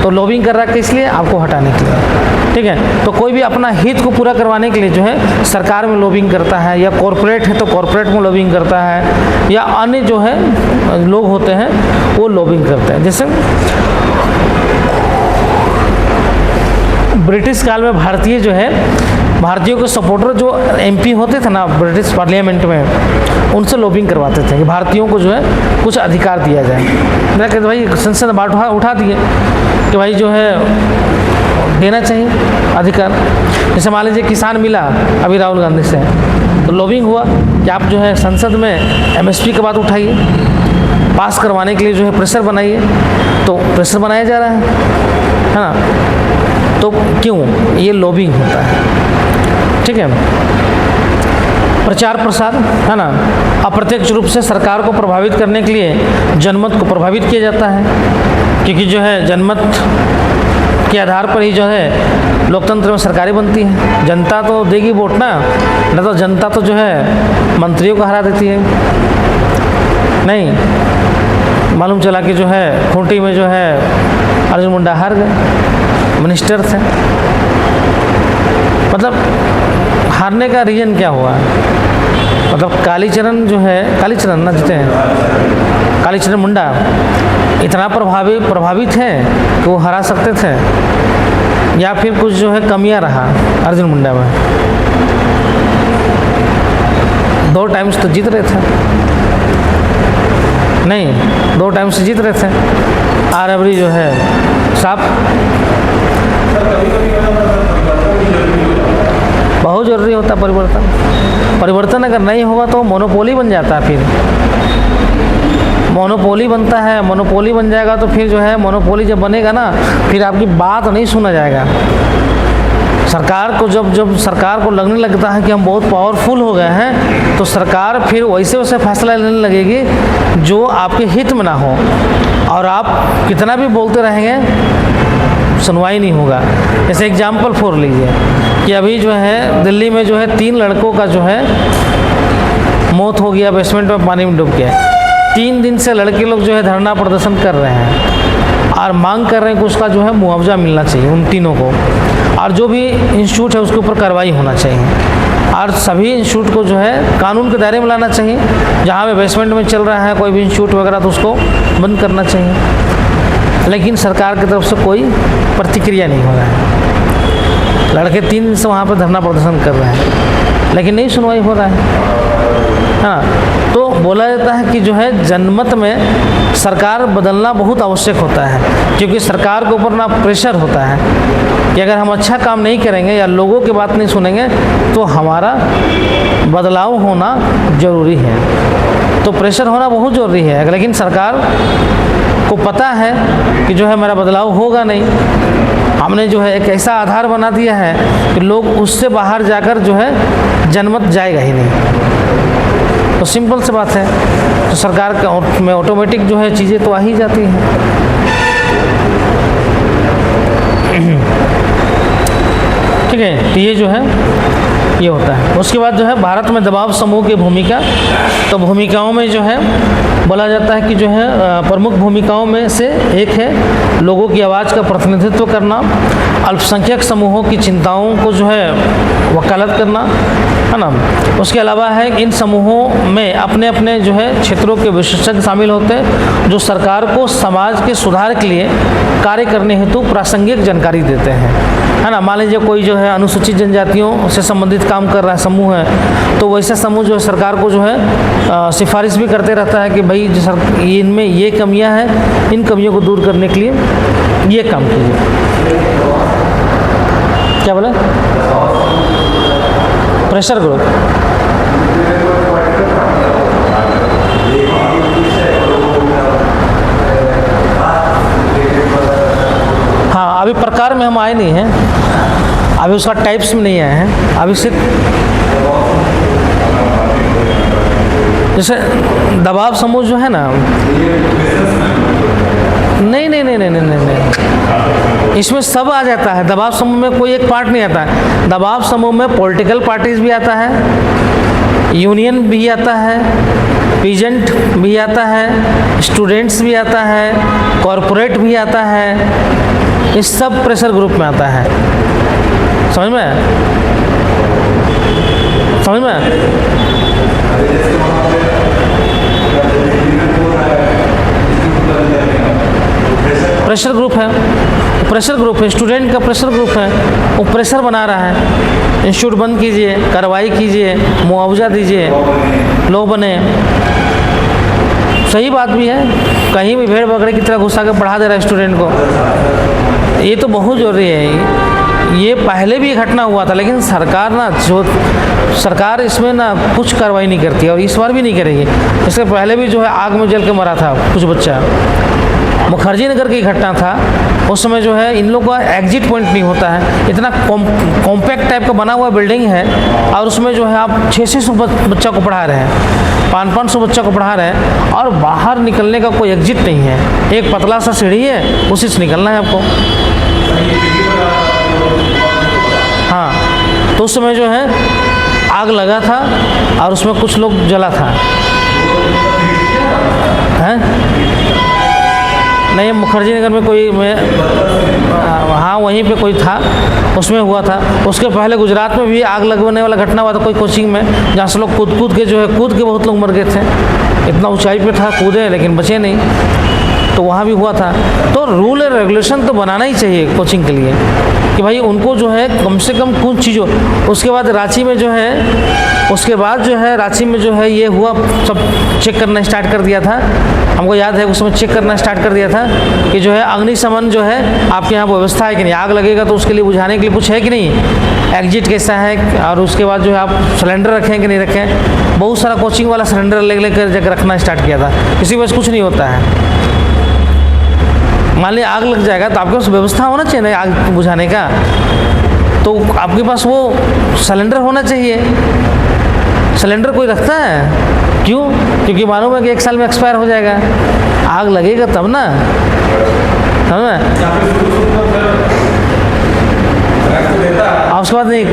तो लॉबिंग कर रहा है किस लिए? आपको हटाने के लिए। ठीक है, तो कोई भी अपना हित को पूरा करवाने के लिए जो है सरकार में लॉबिंग करता है, या कॉरपोरेट है तो कॉरपोरेट में लॉबिंग करता है, या अन्य जो है लोग होते हैं वो लॉबिंग करते हैं। जैसे ब्रिटिश काल में भारतीयों के सपोर्टर जो एमपी होते थे ना ब्रिटिश पार्लियामेंट में, उनसे लॉबिंग करवाते थे कि भारतीयों को जो है कुछ अधिकार दिया जाए। मैं कहते भाई संसद में बात उठा दिए कि भाई जो है देना चाहिए अधिकार। जैसे मान लीजिए किसान मिला अभी राहुल गांधी से, तो लॉबिंग हुआ कि आप जो है संसद में एमएसपी की बात उठाइए, पास करवाने के लिए जो है प्रेशर बनाइए। तो प्रेशर बनाया जा रहा है ना, तो क्यों? ये लॉबिंग होता है। ठीक है, प्रचार प्रसार है ना, अप्रत्यक्ष रूप से सरकार को प्रभावित करने के लिए जनमत को प्रभावित किया जाता है, क्योंकि जो है जनमत के आधार पर ही जो है लोकतंत्र में सरकारें बनती हैं। जनता तो देगी वोट ना, न तो जनता तो जो है मंत्रियों को हरा देती है। नहीं, मालूम चला कि जो है खूंटी में जो है अर्जुन मुंडा हार गए, मिनिस्टर थे। मतलब हारने का रीज़न क्या हुआ? मतलब कालीचरण जो है, कालीचरण ना जीते हैं, कालीचरण मुंडा इतना प्रभावित हैं कि वो हरा सकते थे, या फिर कुछ जो है कमियां रहा अर्जुन मुंडा में? 2 टाइम्स तो जीत रहे थे, नहीं 2 टाइम से जीत रहे थे। और अबरी जो है साफ बहुत ज़रूरी होता है परिवर्तन अगर नहीं होगा तो मोनोपोली बन जाता है। फिर मोनोपोली बनता है, मोनोपोली बन जाएगा तो फिर जो है मोनोपोली जब बनेगा ना, फिर आपकी बात नहीं सुना जाएगा। सरकार को जब सरकार को लगने लगता है कि हम बहुत पावरफुल हो गए हैं, तो सरकार फिर वैसे फैसला लेने लगेगी जो आपके हित में ना हो, और आप कितना भी बोलते रहेंगे सुनवाई नहीं होगा। जैसे एग्जाम्पल फोर लीजिए कि अभी जो है दिल्ली में जो है 3 लड़कों का जो है मौत हो गया, बेसमेंट में पानी में डूब गया। 3 दिन से लड़के लोग जो है धरना प्रदर्शन कर रहे हैं और मांग कर रहे हैं कि उसका जो है मुआवजा मिलना चाहिए उन तीनों को, और जो भी इंस्टीट्यूट है उसके ऊपर कार्रवाई होना चाहिए, और सभी इंस्टीट्यूट को जो है कानून के दायरे में लाना चाहिए। जहाँ पे बेसमेंट में चल रहा है कोई भी इंस्टीट्यूट वगैरह तो उसको बंद करना चाहिए। लेकिन सरकार की तरफ से कोई प्रतिक्रिया नहीं हो रहा है। लड़के 3 दिन से वहाँ पर धरना प्रदर्शन कर रहे हैं, लेकिन नहीं सुनवाई हो रहा है। हाँ, तो बोला जाता है कि जो है जनमत में सरकार बदलना बहुत आवश्यक होता है, क्योंकि सरकार के ऊपर ना प्रेशर होता है कि अगर हम अच्छा काम नहीं करेंगे या लोगों की बात नहीं सुनेंगे तो हमारा बदलाव होना ज़रूरी है। तो प्रेशर होना बहुत ज़रूरी है, लेकिन सरकार को पता है कि जो है मेरा बदलाव होगा नहीं। हमने जो है एक ऐसा आधार बना दिया है कि लोग उससे बाहर जाकर जो है जनमत जाएगा ही नहीं। तो सिंपल सी बात है, तो सरकार के में ऑटोमेटिक जो है चीज़ें तो आ ही जाती हैं। ठीक है, तो ये जो है ये होता है। उसके बाद जो है भारत में दबाव समूह की भूमिका, तो भूमिकाओं में जो है बोला जाता है कि जो है प्रमुख भूमिकाओं में से एक है लोगों की आवाज़ का प्रतिनिधित्व करना, अल्पसंख्यक समूहों की चिंताओं को जो है वकालत करना, है ना। उसके अलावा है इन समूहों में अपने अपने जो है क्षेत्रों के विशेषज्ञ शामिल होते हैं जो सरकार को समाज के सुधार के लिए कार्य करने हेतु प्रासंगिक जानकारी देते हैं, है ना। मान लीजिए कोई जो है अनुसूचित जनजातियों से संबंधित काम कर रहा है समूह है, तो वैसा समूह जो है सरकार को जो है सिफारिश भी करते रहता है कि भाई जो इनमें ये कमियां हैं, इन कमियों को दूर करने के लिए ये काम कीजिए। क्या बोला? Pressure group. हाँ, अभी प्रकार में हम आए नहीं हैं, अभी उसका टाइप्स में नहीं आए हैं, अभी सिर्फ जैसे दबाव समूह जो है ना, नहीं, इसमें सब आ जाता है। दबाव समूह में कोई एक पार्ट नहीं आता है। दबाव समूह में पॉलिटिकल पार्टीज भी आता है, यूनियन भी आता है, पीजेंट भी आता है, स्टूडेंट्स भी आता है, कॉरपोरेट भी आता है, ये सब प्रेशर ग्रुप में आता है। समझ में आया? समझ में आया? प्रेशर ग्रुप है, प्रेशर ग्रुप है, स्टूडेंट का प्रेशर ग्रुप है, वो प्रेशर बना रहा है, इंस्टीट्यूट बंद कीजिए, कार्रवाई कीजिए, मुआवजा दीजिए, लो बने। सही बात भी है, कहीं भी भेड़ बकरे की तरह घुसा के पढ़ा दे रहा है स्टूडेंट को, ये तो बहुत ज़रूरी है। ये पहले भी घटना हुआ था, लेकिन सरकार ना जो सरकार इसमें ना कुछ कार्रवाई नहीं करती है और इस बार भी नहीं करेगी। इससे पहले भी जो है आग में जल के मरा था कुछ बच्चा, मुखर्जी नगर की घटना था, उस समय जो है इन लोगों का एग्जिट पॉइंट नहीं होता है, इतना कॉम्पैक्ट टाइप का बना हुआ बिल्डिंग है और उसमें जो है आप 600 बच्चा को पढ़ा रहे हैं, 500 बच्चा को पढ़ा रहे हैं और बाहर निकलने का कोई एग्जिट नहीं है, एक पतला सा सीढ़ी है, उसी से निकलना है आपको। हाँ, तो उस समय जो है आग लगा था और उसमें कुछ लोग जला था। हैं? नहीं, मुखर्जी नगर में कोई हाँ वहीं पे कोई था, उसमें हुआ था। उसके पहले गुजरात में भी आग लगवाने वाला घटना हुआ था कोई कोचिंग में, जहाँ से लोग कूद के जो है कूद के बहुत लोग मर गए थे। इतना ऊंचाई पे था, कूदे लेकिन बचे नहीं, तो वहाँ भी हुआ था। तो रूल एंड रेगुलेशन तो बनाना ही चाहिए कोचिंग के लिए कि भाई उनको जो है कम से कम कुछ चीज़ों। उसके बाद रांची में जो है रांची में जो है ये हुआ, सब चेक करना स्टार्ट कर दिया था। हमको याद है उसमें चेक करना स्टार्ट कर दिया था कि जो है अग्निशमन जो है आपके यहाँ व्यवस्था है कि नहीं, आग लगेगा तो उसके लिए बुझाने के लिए कुछ है कि नहीं, एग्जिट कैसा है, और उसके बाद जो है आप सिलेंडर रखें कि नहीं रखें। बहुत सारा कोचिंग वाला सिलेंडर लेकर जगह रखना स्टार्ट किया था, किसी वजह से कुछ नहीं होता है। मान लीजिए आग लग जाएगा तो आपके पास व्यवस्था होना चाहिए ना आग बुझाने का, तो आपके पास वो सिलेंडर होना चाहिए। सिलेंडर कोई रखता है? क्यों? क्योंकि मालूम है कि 1 साल में एक्सपायर हो जाएगा, आग लगेगा तब ना, समझ में? उसके बाद नहीं,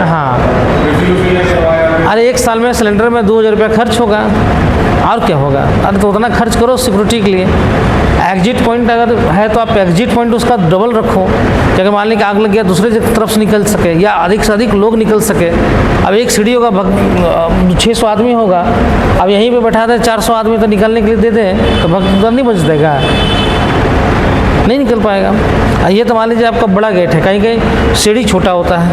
हाँ, अरे 1 साल में सिलेंडर में 2000 रुपया खर्च होगा, और क्या होगा? अरे तो उतना खर्च करो सिक्योरिटी के लिए। एग्जिट पॉइंट अगर है तो आप एग्जिट पॉइंट उसका डबल रखो, जगह मान लीजिए आग लग गया दूसरे तरफ से निकल सके या अधिक से अधिक लोग निकल सके। अब एक सीढ़ी होगा, 600 आदमी होगा, अब यहीं पे बैठा दें 400 आदमी तो निकलने के लिए दे दें तो भगदड़ नहीं बच देगा, नहीं निकल पाएगा। ये तो मान लीजिए आपका बड़ा गेट है, कहीं कहीं सीढ़ी छोटा होता है,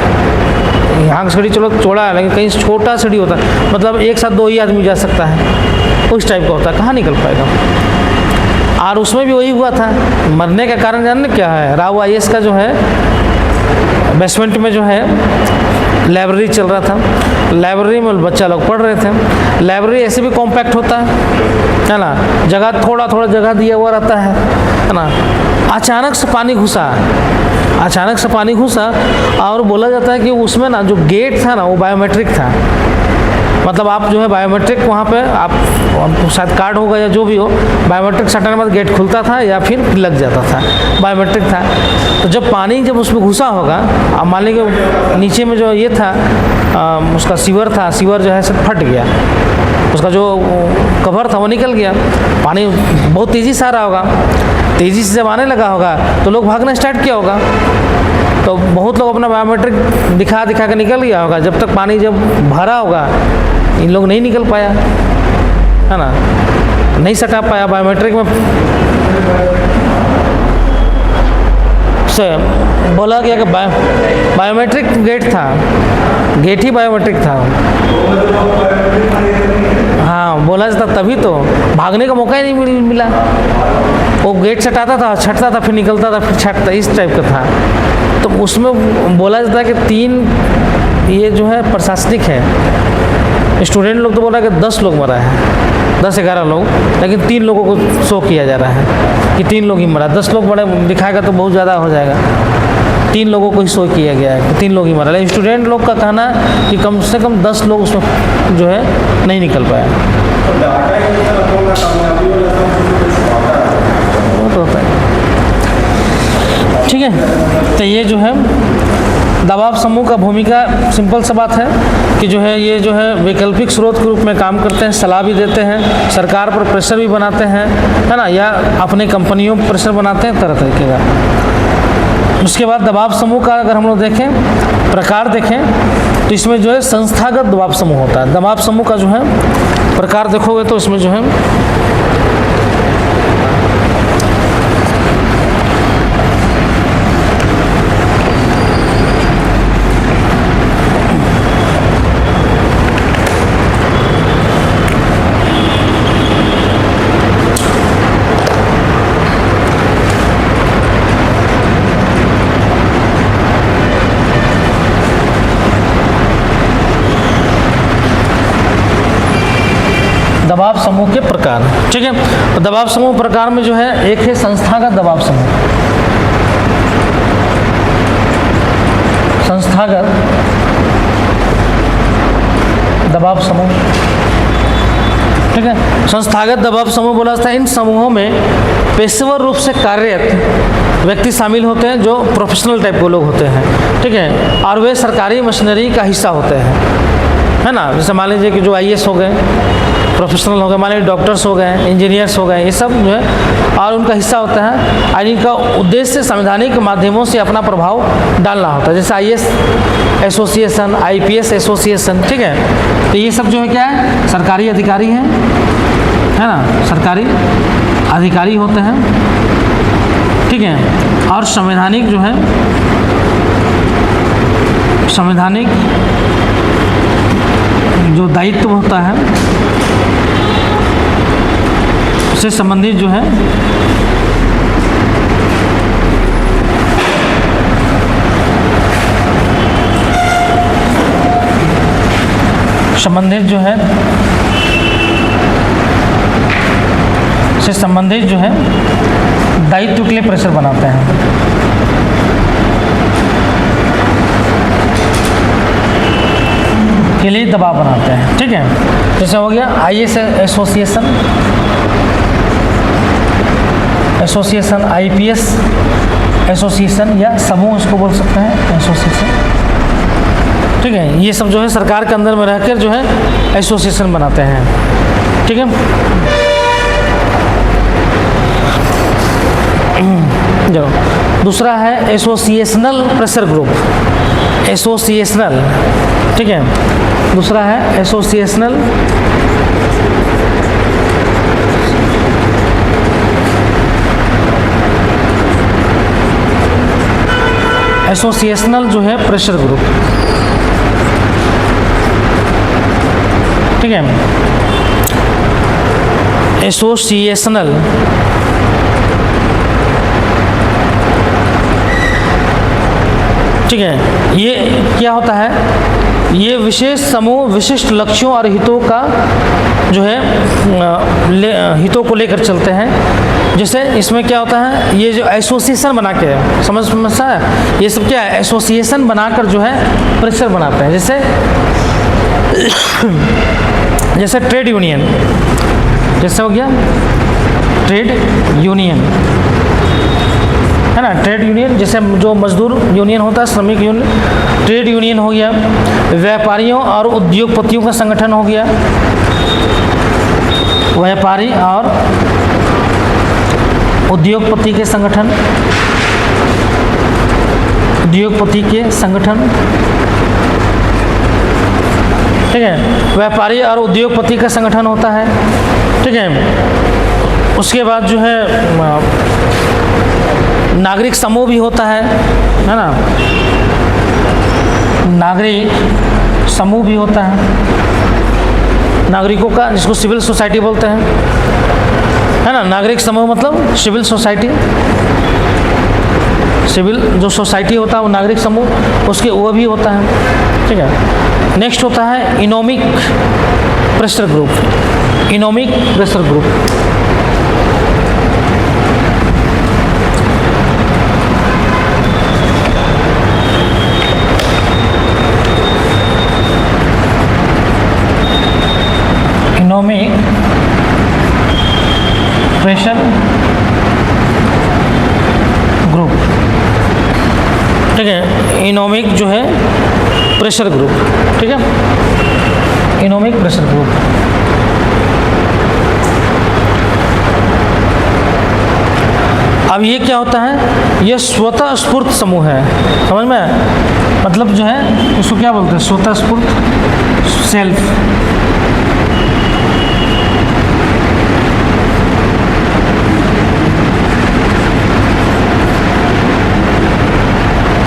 यहाँ सीढ़ी चलो चौड़ा है लेकिन कहीं छोटा सीढ़ी होता है, मतलब एक साथ 2 ही आदमी जा सकता है, उस टाइप का होता है, कहाँ निकल पाएगा। और उसमें भी वही हुआ था। मरने का कारण जानने क्या है? राव IAS का जो है बेसमेंट में जो है लाइब्रेरी चल रहा था, लाइब्रेरी में बच्चा लोग पढ़ रहे थे। लाइब्रेरी ऐसे भी कॉम्पैक्ट होता है ना, जगह थोड़ा थोड़ा जगह दिया हुआ रहता है ना। अचानक से पानी घुसा और बोला जाता है कि उसमें ना जो गेट था ना वो बायोमेट्रिक था, मतलब आप जो है बायोमेट्रिक वहाँ पे आप शायद कार्ड होगा या जो भी हो, बायोमेट्रिक सटने के बाद गेट खुलता था या फिर लग जाता था, बायोमेट्रिक था। तो जब पानी जब उसमें घुसा होगा, अब मान लीजिए नीचे में जो ये था उसका सीवर था, सीवर जो है सब फट गया, उसका जो कवर था वो निकल गया, पानी बहुत तेज़ी से आ रहा होगा, तेज़ी से जब आने लगा होगा तो लोग भागना स्टार्ट किया होगा, तो बहुत लोग अपना बायोमेट्रिक दिखा के निकल गया होगा। जब तक पानी जब भरा होगा इन लोग नहीं निकल पाया, है ना, नहीं सटा पाया बायोमेट्रिक में से बोला गया कि बायोमेट्रिक गेट था, गेट ही बायोमेट्रिक था। हाँ, बोला जाता तभी तो भागने का मौका ही नहीं मिला। वो गेट छटाता था, छटता था, फिर निकलता था, फिर छटता, इस टाइप का था। तो उसमें बोला जाता है कि 3 ये जो है प्रशासनिक है, स्टूडेंट लोग तो बोल रहा है कि 10 लोग मरा है, 10-11 लोग, लेकिन 3 लोगों को शो किया जा रहा है कि 3 लोग ही मरा। 10 लोग बड़े दिखाएगा तो बहुत ज़्यादा हो जाएगा, 3 लोगों को ही शो किया गया है कि 3 लोग ही मरा। लेकिन स्टूडेंट लोग का कहना कि कम से कम 10 लोग उसमें जो है नहीं निकल पाया। वो तो होता है, ठीक है। तो ये जो है दबाव समूह का भूमिका सिंपल सा बात है कि जो है ये जो है वैकल्पिक स्रोत के रूप में काम करते हैं, सलाह भी देते हैं, सरकार पर प्रेशर भी बनाते हैं, है ना, या अपने कंपनियों पर प्रेशर बनाते हैं तरह तरीके का। उसके बाद दबाव समूह का अगर हम लोग देखें, प्रकार देखें, तो इसमें जो है संस्थागत दबाव समूह होता है। दबाव समूह का जो है प्रकार देखोगे तो इसमें जो है दबाव समूह के प्रकार, ठीक है। तो दबाव समूह प्रकार में जो है एक है संस्थागत दबाव समूह, संस्थागत दबाव समूह, ठीक है। संस्थागत दबाव समूह बोला जाता है इन समूहों में पेशेवर रूप से कार्यरत व्यक्ति शामिल होते हैं जो प्रोफेशनल टाइप के लोग होते हैं, ठीक है, और वे सरकारी मशीनरी का हिस्सा होते हैं, है ना। जैसे मान लीजिए कि जो आईएएस हो गए, प्रोफेशनल हो गए, मान लीजिए डॉक्टर्स हो गए, इंजीनियर्स हो गए, ये सब जो है और उनका हिस्सा होता है, और इनका उद्देश्य संवैधानिक माध्यमों से अपना प्रभाव डालना होता है। जैसे आईएएस एसोसिएशन, आईपीएस एसोसिएशन, ठीक है। तो ये सब जो है क्या है, सरकारी अधिकारी हैं, है ना, सरकारी अधिकारी होते हैं, ठीक है। और संवैधानिक जो है, संवैधानिक जो दायित्व होता है उससे संबंधित जो है दायित्व के लिए प्रेशर बनाते हैं, के लिए दबाव बनाते हैं, ठीक है। जैसे हो गया आईएएस एसोसिएशन, आईपीएस एसोसिएशन या समूह इसको बोल सकते हैं, एसोसिएशन, ठीक है। ये सब जो है सरकार के अंदर में रहकर जो है एसोसिएशन बनाते हैं, ठीक है। जो दूसरा है एसोसिएशनल प्रेशर ग्रुप, एसोसिएशनल, ठीक है। दूसरा है एसोसिएशनल जो है प्रेशर ग्रुप, ठीक है। एसोसिएशनल ठीक है। ये क्या होता है, ये विशेष समूह विशिष्ट लक्ष्यों और हितों का जो है हितों को लेकर चलते हैं। जैसे इसमें क्या होता है, ये जो एसोसिएशन बना के समझ है, ये सब क्या है, एसोसिएशन बनाकर जो है प्रेशर बनाते हैं। जैसे ट्रेड यूनियन, जैसे हो गया ट्रेड यूनियन, है ना, ट्रेड यूनियन, जैसे जो मजदूर यूनियन होता है, श्रमिक यूनियन, ट्रेड यूनियन हो गया। व्यापारियों और उद्योगपतियों का संगठन हो गया, व्यापारी और उद्योगपति के संगठन, उद्योगपति के संगठन, ठीक है। व्यापारी और उद्योगपति का संगठन होता है, ठीक है। उसके बाद जो है नागरिक समूह भी होता है ना, नागरिक समूह भी होता है नागरिकों का, जिसको सिविल सोसाइटी बोलते हैं, है ना। नागरिक समूह मतलब सिविल सोसाइटी, सिविल जो सोसाइटी होता है वो नागरिक समूह, उसके वो भी होता है, ठीक है। नेक्स्ट होता है economic pressure group, economic pressure group, economic pressure group, ठीक है। इकोनॉमिक जो है प्रेशर ग्रुप, ठीक है, इकोनॉमिक प्रेशर ग्रुप। अब ये क्या होता है, ये स्वतः स्फूर्त समूह है, समझ में, मतलब जो है इसको क्या बोलते हैं, स्वतः स्फूर्त, सेल्फ।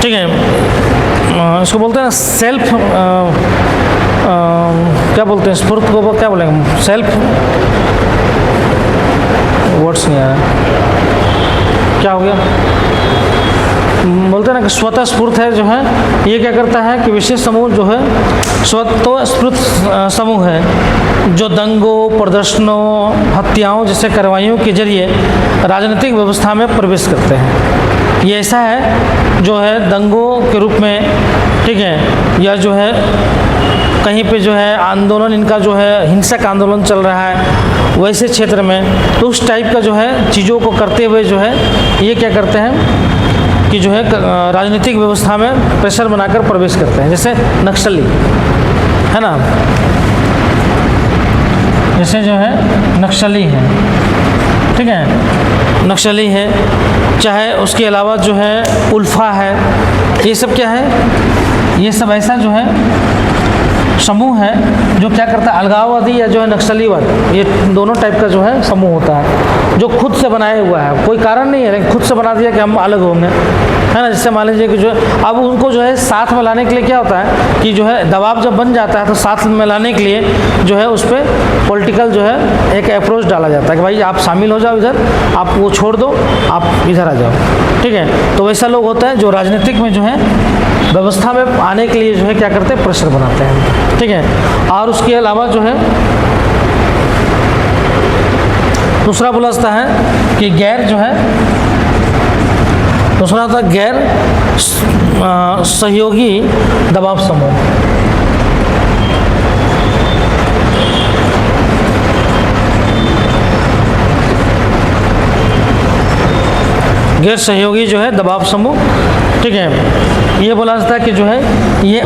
ठीक है, इसको बोलते हैं सेल्फ, क्या बोलते हैं, स्फूर्त को क्या बोलेंगे, सेल्फ, वर्ड्स नहीं आ रहा, क्या हो गया, बोलते हैं ना कि स्वतः स्फूर्त है जो है, ये क्या करता है कि विशेष समूह जो है स्वतः स्फूर्त समूह है जो दंगों, प्रदर्शनों, हत्याओं जैसे कार्रवाइयों के जरिए राजनीतिक व्यवस्था में प्रवेश करते हैं। ये ऐसा है जो है दंगों के रूप में, ठीक है, या जो है कहीं पे जो है आंदोलन, इनका जो है हिंसक आंदोलन चल रहा है वैसे क्षेत्र में, तो उस टाइप का जो है चीज़ों को करते हुए जो है ये क्या करते हैं कि जो है राजनीतिक व्यवस्था में प्रेशर बनाकर प्रवेश करते हैं। जैसे नक्सली है ना, जैसे जो है नक्सली है, ठीक है, नक्सली है, चाहे उसके अलावा जो है उल्फा है, ये सब क्या है, ये सब ऐसा जो है समूह है जो क्या करता है, अलगाववादी या जो है नक्सलीवाद, ये दोनों टाइप का जो है समूह होता है जो खुद से बनाया हुआ है, कोई कारण नहीं है लेकिन खुद से बना दिया कि हम अलग होंगे, है ना। जिससे मान लीजिए कि जो है अब उनको जो है साथ में लाने के लिए क्या होता है कि जो है दबाव जब बन जाता है तो साथ में लाने के लिए जो है उस पर पॉलिटिकल जो है एक अप्रोच डाला जाता है कि भाई आप शामिल हो जाओ इधर, आप वो छोड़ दो, आप इधर आ जाओ, ठीक है। तो वैसा लोग होता है जो राजनीतिक में जो है व्यवस्था में आने के लिए जो है क्या करते हैं, प्रेशर बनाते हैं, ठीक है। और उसके अलावा जो है दूसरा बोला जाता है कि गैर जो है, दूसरा होता है गैर सहयोगी दबाव समूह। गैर सहयोगी जो है दबाव समूह, ठीक है। ये बोला जाता है कि जो है ये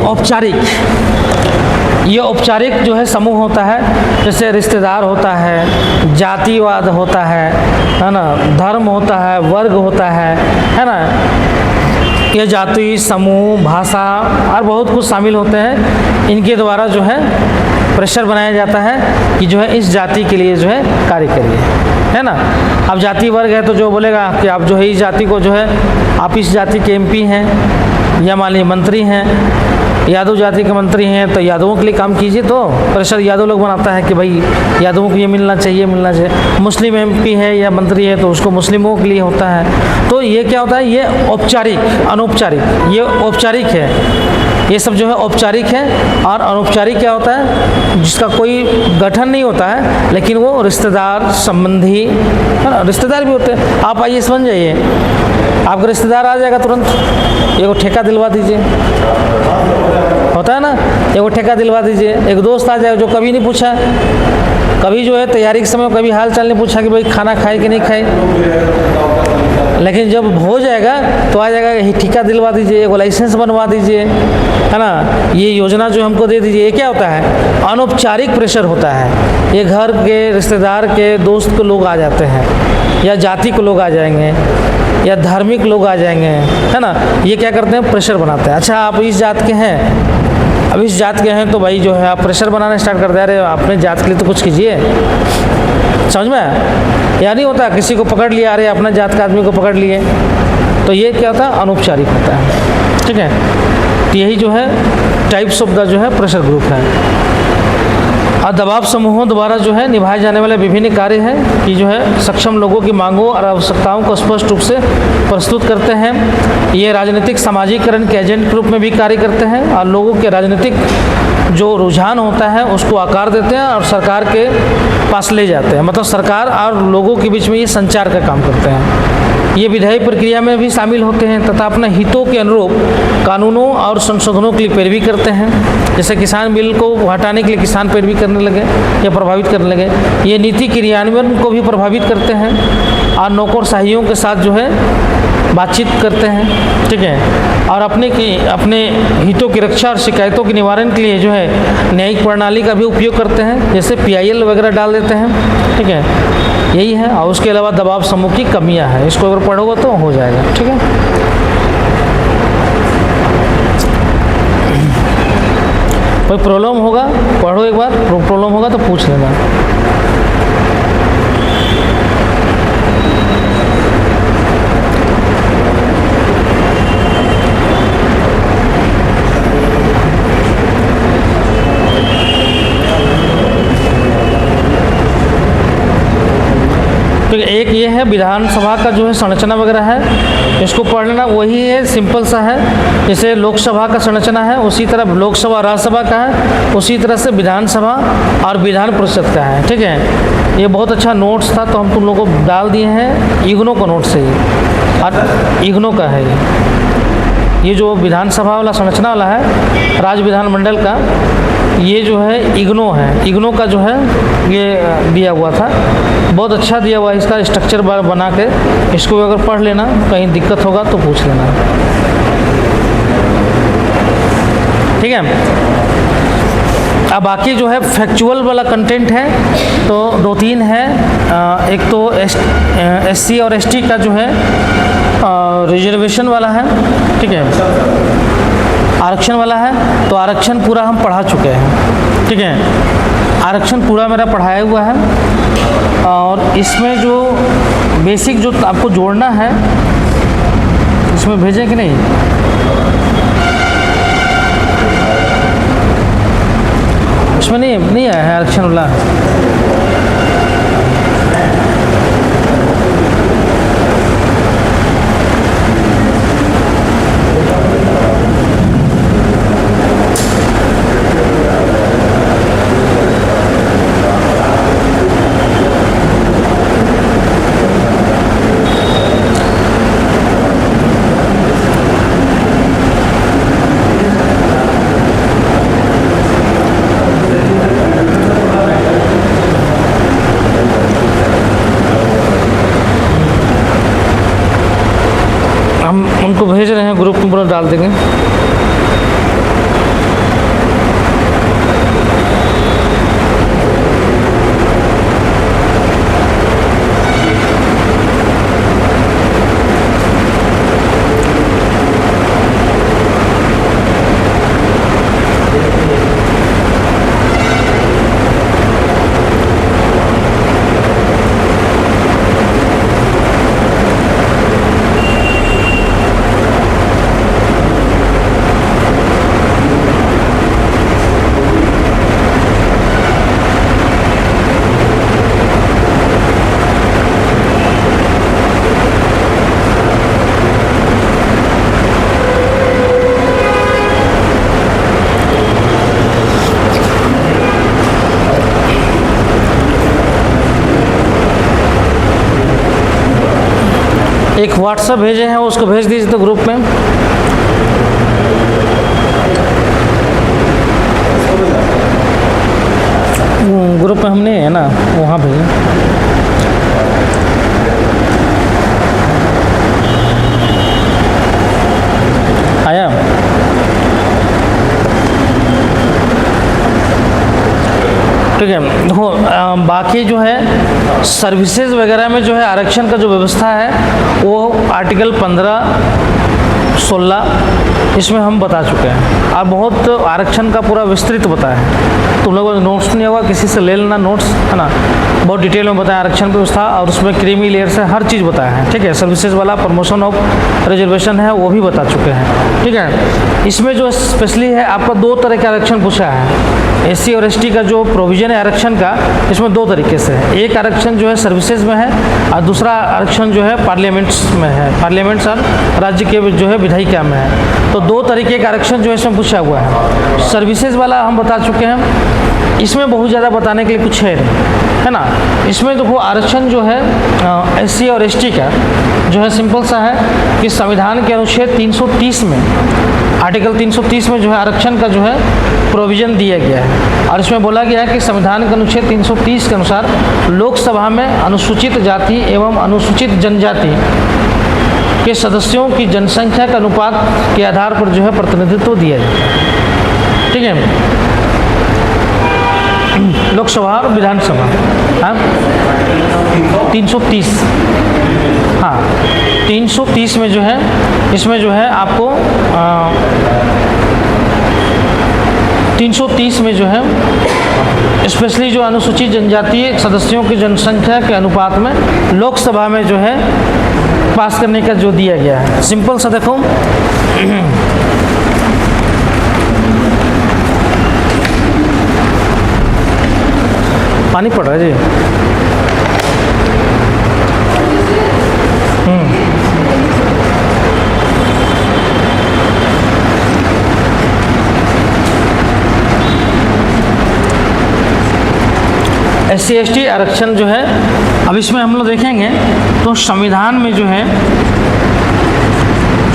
औपचारिक जो है समूह होता है, जैसे रिश्तेदार होता है, जातिवाद होता है ना, धर्म होता है, वर्ग होता है ना, ये जाति, समूह, भाषा और बहुत कुछ शामिल होते हैं। इनके द्वारा जो है प्रेशर बनाया जाता है कि जो है इस जाति के लिए जो है कार्य करिए, है ना। अब जाति वर्ग है तो जो बोलेगा कि आप जो है इस जाति को जो है, आप इस जाति के एमपी हैं या मान लीजिए मंत्री हैं, यादव जाति के मंत्री हैं तो यादवों के लिए काम कीजिए, तो प्रेशर यादव लोग बनाता है कि भाई यादवों को ये मिलना चाहिए। मुस्लिम एमपी है या मंत्री है तो उसको मुस्लिमों के लिए होता है। तो ये क्या होता है, ये औपचारिक, अनौपचारिक, ये औपचारिक है, ये सब जो है औपचारिक है। और अनौपचारिक क्या होता है, जिसका कोई गठन नहीं होता है लेकिन वो रिश्तेदार, संबंधी, है ना, रिश्तेदार भी होते हैं। आप आइए समझ जाइए, आपका रिश्तेदार आ जाएगा तुरंत, एगो ठेका दिलवा दीजिए, होता है ना, एगो ठेका दिलवा दीजिए। एक दोस्त आ जाए जो कभी नहीं पूछा, कभी जो है तैयारी के समय कभी हाल चाल नहीं पूछा कि भाई खाना खाए कि नहीं खाए, लेकिन जब हो जाएगा तो आ जाएगा, ठेका दिलवा दीजिए, एगो लाइसेंस बनवा दीजिए, है ना, ये योजना जो हमको दे दीजिए। ये क्या होता है, अनौपचारिक प्रेशर होता है। ये घर के, रिश्तेदार के, दोस्त के लोग आ जाते हैं, या जाति के लोग आ जाएंगे, या धार्मिक लोग आ जाएंगे, है ना। ये क्या करते हैं, प्रेशर बनाते हैं। अच्छा आप इस जात के हैं, अब इस जात के हैं तो भाई जो है आप प्रेशर बनाना स्टार्ट कर दे रहे हो, अपने जात के लिए तो कुछ कीजिए, समझ में। या नहीं होता, किसी को पकड़ लिया, अरे अपना जात के आदमी को पकड़ लिए, तो ये क्या होता है, अनौपचारिक होता है, ठीक है। तो यही जो है टाइप्स ऑफ द जो है प्रेशर ग्रुप है। और दबाव समूहों द्वारा जो है निभाए जाने वाले विभिन्न कार्य हैं कि जो है सक्षम लोगों की मांगों और आवश्यकताओं को स्पष्ट रूप से प्रस्तुत करते हैं। ये राजनीतिक समाजीकरण के एजेंट के रूप में भी कार्य करते हैं और लोगों के राजनीतिक जो रुझान होता है उसको आकार देते हैं और सरकार के पास ले जाते हैं, मतलब सरकार और लोगों के बीच में ये संचार का काम करते हैं। ये विधायी प्रक्रिया में भी शामिल होते हैं तथा अपने हितों के अनुरूप कानूनों और संशोधनों के लिए पैरवी करते हैं। जैसे किसान बिल को हटाने के लिए किसान पैरवी करने लगे या प्रभावित करने लगे, ये नीति क्रियान्वयन को भी प्रभावित करते हैं और नौकरशाहियों के साथ जो है बातचीत करते हैं, ठीक है, और अपने हितों की रक्षा और शिकायतों के निवारण के लिए जो है न्यायिक प्रणाली का भी उपयोग करते हैं, जैसे PIL वगैरह डाल देते हैं, ठीक है, यही है। और उसके अलावा दबाव समूह की कमियां हैं, इसको अगर पढ़ोगे तो हो जाएगा, ठीक है। कोई प्रॉब्लम होगा पढ़ो एक बार, प्रॉब्लम होगा तो पूछ लेना। तो एक ये है विधानसभा का जो है संरचना वगैरह है, इसको पढ़ लेना, वही है, सिंपल सा है। जैसे लोकसभा का संरचना है उसी तरह लोकसभा राज्यसभा का है, उसी तरह से विधानसभा और विधान परिषद का है, ठीक है। ये बहुत अच्छा नोट्स था तो हम तुम लोगों को डाल दिए हैं, इग्नो का नोट्स है ये, और इग्नो का है ये जो विधानसभा वाला संरचना वाला है राज्य विधानमंडल का, ये जो है इग्नो है, इग्नो का जो है ये दिया हुआ था, बहुत अच्छा दिया हुआ है, इसका स्ट्रक्चर बना के इसको अगर पढ़ लेना, कहीं दिक्कत होगा तो पूछ लेना, ठीक है। अब बाकी जो है फैक्चुअल वाला कंटेंट है तो 2-3 है। एक तो SC और ST का जो है रिजर्वेशन वाला है, ठीक है, आरक्षण वाला है, तो आरक्षण पूरा हम पढ़ा चुके हैं, ठीक है, आरक्षण पूरा मेरा पढ़ाया हुआ है। और इसमें जो बेसिक जो आपको जोड़ना है, इसमें भेजें कि नहीं, इसमें नहीं आया है आरक्षण वाला। उनको भेज रहे हैं, ग्रुप में पूरा डाल देंगे। एक व्हाट्सएप भेजे हैं, उसको भेज दीजिए तो ग्रुप में। ग्रुप में हमने है ना, वहाँ भेजें। आया? ठीक है। देखो बाकी जो है सर्विसेज वगैरह में जो है आरक्षण का जो व्यवस्था है वो आर्टिकल 15-16 इसमें हम बता चुके हैं। और बहुत आरक्षण का पूरा विस्तृत बताया है, तुम लोगों को नोट्स नहीं होगा, किसी से ले लेना नोट्स, है ना। बहुत डिटेल में बताया आरक्षण व्यवस्था, और उसमें क्रीमी लेयर से हर चीज़ बताया है, ठीक है। सर्विसेज वाला प्रमोशन ऑफ रिजर्वेशन है वो भी बता चुके हैं, ठीक है। इसमें जो स्पेशली है आपका 2 तरह के आरक्षण पूछा है। SC और ST का जो प्रोविज़न है आरक्षण का, इसमें 2 तरीके से है। एक आरक्षण जो है सर्विसेज में है और दूसरा आरक्षण जो है पार्लियामेंट्स में है, पार्लियामेंट्स और राज्य के जो है विधायिका में है। तो 2 तरीके का आरक्षण जो है इसमें पूछा हुआ है। सर्विसेज वाला हम बता चुके हैं, इसमें बहुत ज़्यादा बताने के लिए कुछ है नहीं, है ना। इसमें देखो आरक्षण जो है SC और ST का जो है सिंपल सा है कि संविधान के अनुच्छेद 330 में, आर्टिकल 330 में जो है आरक्षण का जो है प्रोविज़न दिया गया है। और इसमें बोला गया है कि संविधान के अनुच्छेद 330 के अनुसार लोकसभा में अनुसूचित जाति एवं अनुसूचित जनजाति के सदस्यों की जनसंख्या के अनुपात के आधार पर जो है प्रतिनिधित्व दिया जाता है। ठीक है, लोकसभा और विधानसभा। हाँ 330, हाँ 330 में जो है, इसमें जो है आपको 330 में जो है स्पेशली जो अनुसूचित जनजातीय सदस्यों की जनसंख्या के अनुपात में लोकसभा में जो है पास करने का जो दिया गया है। सिंपल सा देखो, पानी पड़ रहा है जी। SC ST आरक्षण जो है, अब इसमें हम लोग देखेंगे तो संविधान में जो है,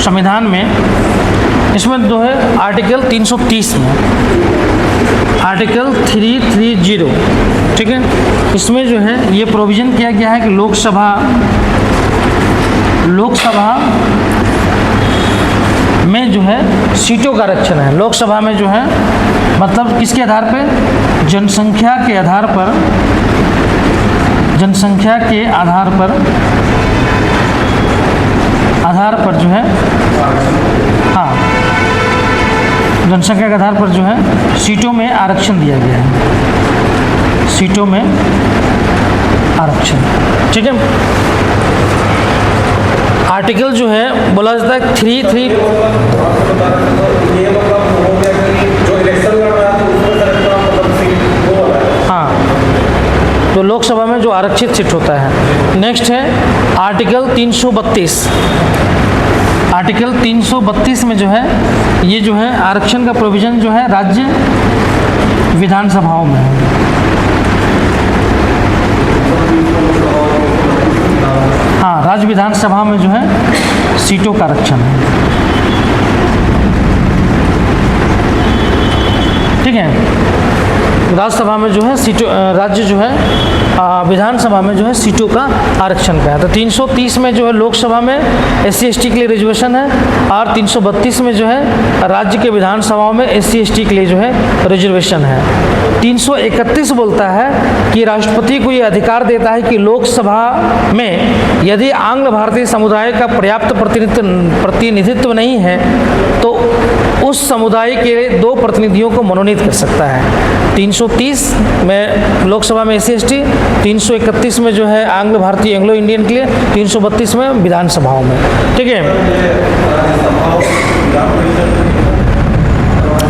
संविधान में इसमें जो है आर्टिकल 330 में, आर्टिकल 330, ठीक है, इसमें जो है ये प्रोविज़न किया गया है कि लोकसभा में जो है सीटों का आरक्षण है। लोकसभा में जो है मतलब किसके आधार पे, जनसंख्या के आधार पर, जनसंख्या के आधार पर जो है, हाँ जनसंख्या के आधार पर जो है सीटों में आरक्षण दिया गया है, सीटों में आरक्षण। ठीक है, आर्टिकल जो है बोला जाता है 33, हाँ तो लोकसभा में जो आरक्षित सीट होता है। नेक्स्ट है आर्टिकल 332, आर्टिकल 332 में जो है ये जो है आरक्षण का प्रोविज़न जो है राज्य विधानसभाओं में है। हाँ राज्य विधानसभा में जो है सीटों का आरक्षण है। ठीक है, राज्यसभा में जो है सीटों, राज्य जो है विधानसभा में जो है सीटों का आरक्षण का है। तो 330 में जो है लोकसभा में SC ST के लिए रिजर्वेशन है, और 332 में जो है राज्य के विधानसभाओं में SC ST के लिए जो है रिजर्वेशन है। 331 बोलता है कि राष्ट्रपति को ये अधिकार देता है कि लोकसभा में यदि आंग्ल भारतीय समुदाय का पर्याप्त प्रतिनिधित्व नहीं है तो उस समुदाय के 2 प्रतिनिधियों को मनोनीत कर सकता है। 330 में लोकसभा में SC ST, 331 में जो है आंग्ल भारतीय एंग्लो इंडियन के लिए, 332 में विधानसभाओं में। ठीक है,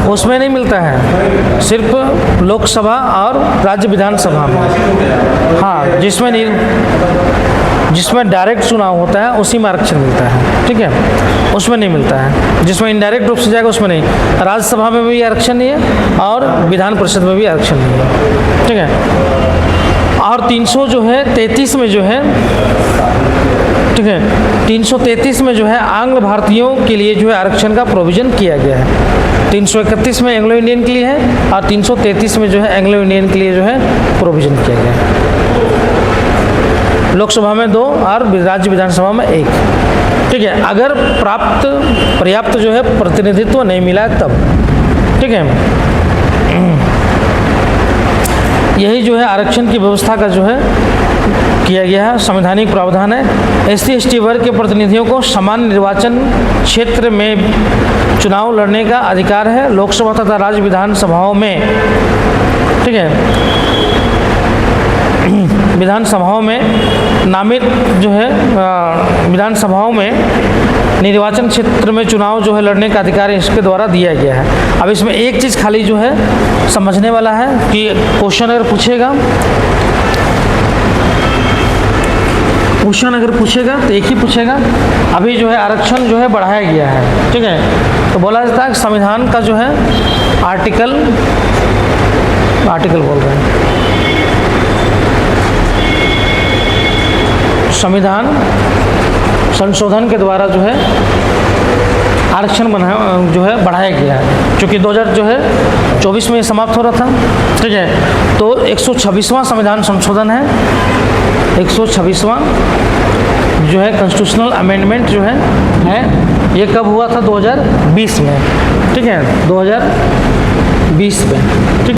उसमें नहीं मिलता है, सिर्फ लोकसभा और राज्य विधानसभा में। हाँ जिसमें डायरेक्ट चुनाव होता है उसी में आरक्षण मिलता है। ठीक है, उसमें नहीं मिलता है, जिसमें इनडायरेक्ट रूप से जाएगा उसमें नहीं। राज्यसभा में भी आरक्षण नहीं है और विधान परिषद में भी आरक्षण नहीं है। ठीक है, और 333 में जो है, ठीक है, 333 में जो है आंग्ल भारतीयों के लिए जो है आरक्षण का प्रोविज़न किया गया है। 331 में एंग्लो इंडियन के लिए है, और 333 में जो है एंग्लो इंडियन के लिए जो है प्रोविज़न किया गया है। लोकसभा में 2 और राज्य विधानसभा में 1। ठीक है, अगर पर्याप्त जो है प्रतिनिधित्व नहीं मिला है तब। ठीक है, यही जो है आरक्षण की व्यवस्था का जो है किया गया है, संवैधानिक प्रावधान है। SC ST वर्ग के प्रतिनिधियों को समान निर्वाचन क्षेत्र में चुनाव लड़ने का अधिकार है लोकसभा तथा राज्य विधानसभाओं में। ठीक है, विधानसभाओं में नामित जो है विधानसभाओं में निर्वाचन क्षेत्र में चुनाव जो है लड़ने का अधिकार इसके द्वारा दिया गया है। अब इसमें एक चीज़ खाली जो है समझने वाला है कि क्वेश्चन अगर पूछेगा तो एक ही पूछेगा। अभी जो है आरक्षण जो है बढ़ाया गया है। ठीक है, तो बोला जाता है संविधान का जो है आर्टिकल बोल रहे हैं, संविधान संशोधन के द्वारा जो है आरक्षण जो है बढ़ाया गया है, क्योंकि 2024 में समाप्त हो रहा था। ठीक है, तो 126वां संविधान संशोधन है, 126वां जो है कॉन्स्टिट्यूशनल अमेंडमेंट जो है ये कब हुआ था? 2020 में। ठीक है, 2020 में। ठीक।